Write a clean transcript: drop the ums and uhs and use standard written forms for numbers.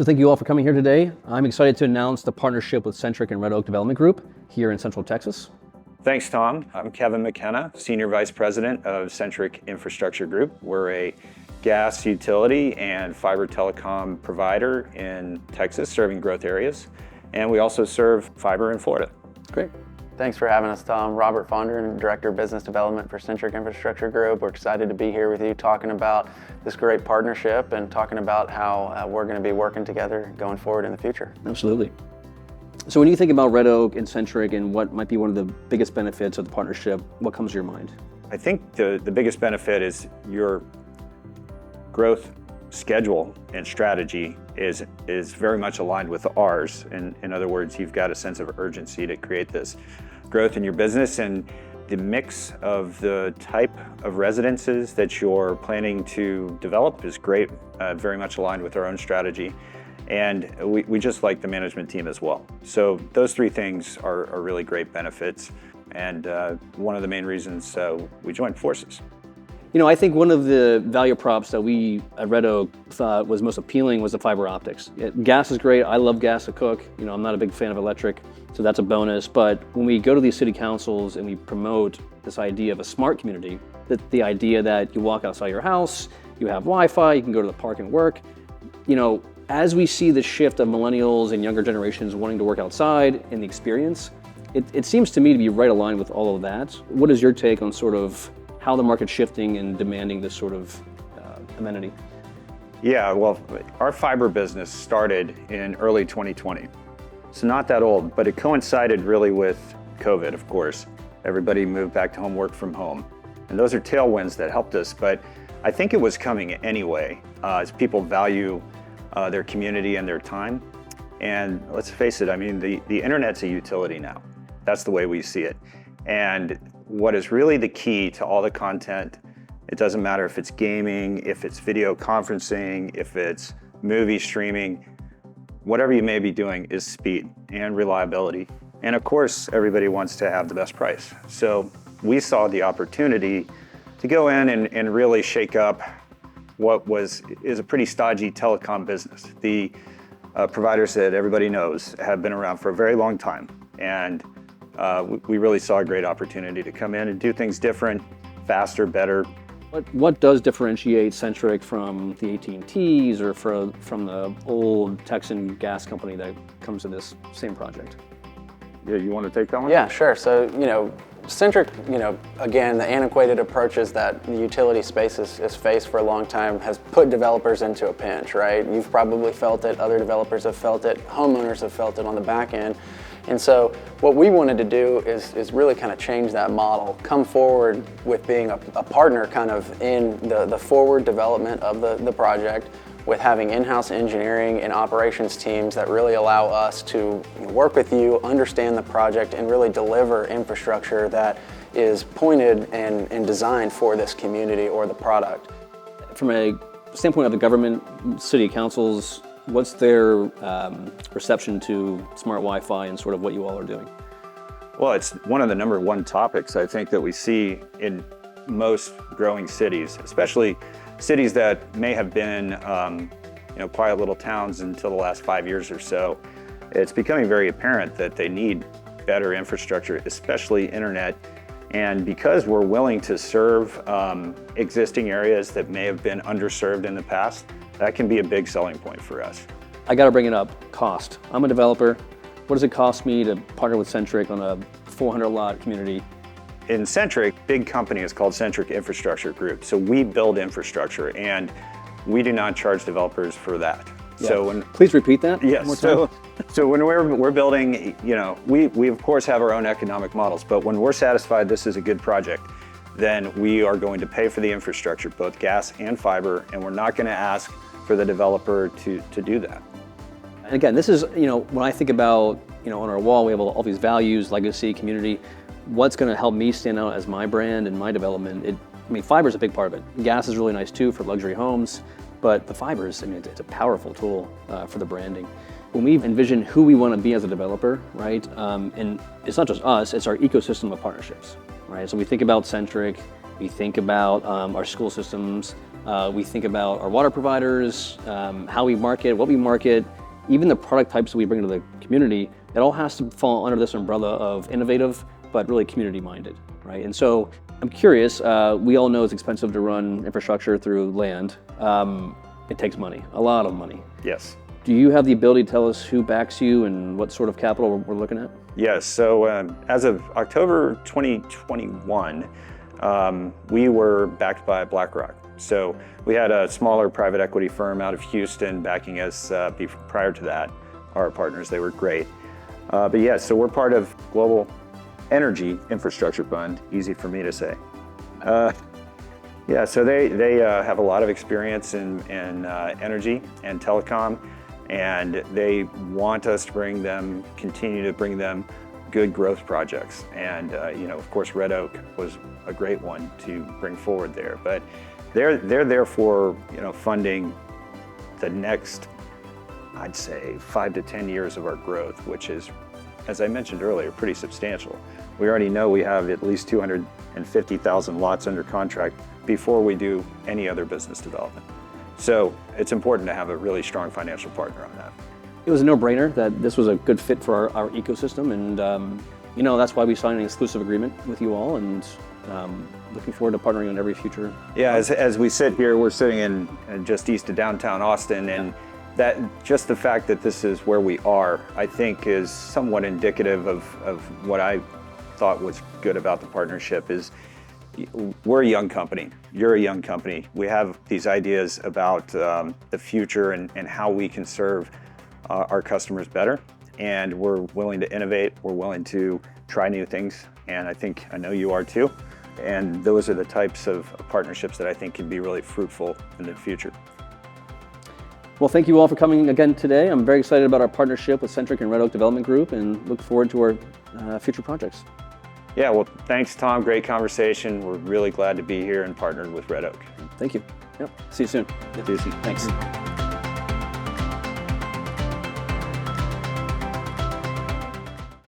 So thank you all for coming here today. I'm excited to announce the partnership with Centric and redoakdevelopmentgroup here in Central Texas. Thanks, Tom. I'm Kevin McKenna, Senior Vice President of Centric Infrastructure Group. We're a gas utility and fiber telecom provider in Texas, serving growth areas. And we also serve fiber in Florida. Great. Thanks for having us, Tom. Robert Fondren, Director of Business Development for Centric Infrastructure Group. We're excited to be here with you talking about this great partnership and talking about how we're going to be working together going forward in the future. Absolutely. So when you think about Red Oak and Centric and what might be one of the biggest benefits of the partnership, what comes to your mind? I think the biggest benefit is your growth schedule and strategy is very much aligned with ours. In other words, you've got a sense of urgency to create this growth in your business, and the mix of the type of residences that you're planning to develop is great, very much aligned with our own strategy. And we just like the management team as well. So those three things are really great benefits, and one of the main reasons we joined forces. You know, I think one of the value props that we at Red Oak thought was most appealing was the fiber optics. Gas is great. I love gas to cook. You know, I'm not a big fan of electric, so that's a bonus. But when we go to these city councils and we promote this idea of a smart community, that the idea that you walk outside your house, you have Wi-Fi, you can go to the park and work. You know, as we see the shift of millennials and younger generations wanting to work outside in the experience, it seems to me to be right aligned with all of that. What is your take on sort of how the market's shifting and demanding this sort of amenity? Yeah, well, our fiber business started in early 2020. So not that old, but it coincided really with COVID, of course. Everybody moved back to home, work from home. And those are tailwinds that helped us, but I think it was coming anyway, as people value their community and their time. And let's face it, I mean, the internet's a utility now. That's the way we see it. And what is really the key to all the content, it doesn't matter if it's gaming, if it's video conferencing, if it's movie streaming, whatever you may be doing is speed and reliability. And of course, everybody wants to have the best price. So we saw the opportunity to go in and really shake up what is a pretty stodgy telecom business. The providers that everybody knows have been around for a very long time. And we really saw a great opportunity to come in and do things different, faster, better. What does differentiate Centric from the AT&Ts or from the old Texan gas company that comes to this same project? Yeah, you want to take that one? Yeah, sure. So, you know, Centric, you know, again, the antiquated approaches that the utility space has faced for a long time has put developers into a pinch, right? You've probably felt it, other developers have felt it, homeowners have felt it on the back end. And so what we wanted to do is really kind of change that model, come forward with being a partner kind of in the forward development of the project, with having in-house engineering and operations teams that really allow us to work with you, understand the project, and really deliver infrastructure that is pointed and designed for this community or the product. From a standpoint of the government, city councils, what's their reception to smart Wi-Fi and sort of what you all are doing? Well, it's one of the number one topics I think that we see in most growing cities, especially cities that may have been quiet little towns until the last 5 years or so. It's becoming very apparent that they need better infrastructure, especially internet. And because we're willing to serve existing areas that may have been underserved in the past, that can be a big selling point for us. I got to bring it up, cost. I'm a developer. What does it cost me to partner with Centric on a 400 lot community? In Centric, big company is called Centric Infrastructure Group. So we build infrastructure and we do not charge developers for that. Yeah. So please repeat that. Yes. So when we're building, you know, we of course have our own economic models, but when we're satisfied this is a good project, then we are going to pay for the infrastructure, both gas and fiber, and we're not going to ask for the developer to do that. And again, this is, you know, when I think about, you know, on our wall, we have all these values, legacy, community. What's going to help me stand out as my brand and my development? I mean, fiber is a big part of it. Gas is really nice too for luxury homes, but the fiber is, I mean, it's a powerful tool for the branding. When we envision who we want to be as a developer, right? And it's not just us, it's our ecosystem of partnerships, right? So we think about Centric, we think about our school systems, We think about our water providers, how we market, what we market, even the product types that we bring to the community. It all has to fall under this umbrella of innovative, but really community-minded, right? And so I'm curious, we all know it's expensive to run infrastructure through land. It takes money, a lot of money. Yes. Do you have the ability to tell us who backs you and what sort of capital we're looking at? Yes, so as of October 2021, we were backed by BlackRock. So we had a smaller private equity firm out of Houston backing us prior to that. Our partners, they were great. But yeah, so we're part of Global Energy Infrastructure Fund, easy for me to say. Yeah, so they have a lot of experience in energy and telecom, and they want us to continue to bring them good growth projects. And of course, Redoak was a great one to bring forward there. But they're there for funding the next, I'd say, 5 to 10 years of our growth, which is, as I mentioned earlier, pretty substantial. We already know we have at least 250,000 lots under contract before we do any other business development. So it's important to have a really strong financial partner on that. It was a no-brainer that this was a good fit for our ecosystem, and that's why we signed an exclusive agreement with you all, and looking forward to partnering on every future. Yeah, as we sit here, we're sitting in just east of downtown Austin, and that just the fact that this is where we are, I think, is somewhat indicative of what I thought was good about the partnership. Is we're a young company, you're a young company. We have these ideas about the future and how we can serve our customers better, and we're willing to innovate, we're willing to try new things, and I know you are too, and those are the types of partnerships that I think can be really fruitful in the future. Well, thank you all for coming again today. I'm very excited about our partnership with Centric and redoakdevelopment and look forward to our future projects. Yeah, well, thanks, Tom. Great conversation. We're really glad to be here and partnered with Redoak. Thank you. Yep. See you soon. See you soon. Thanks.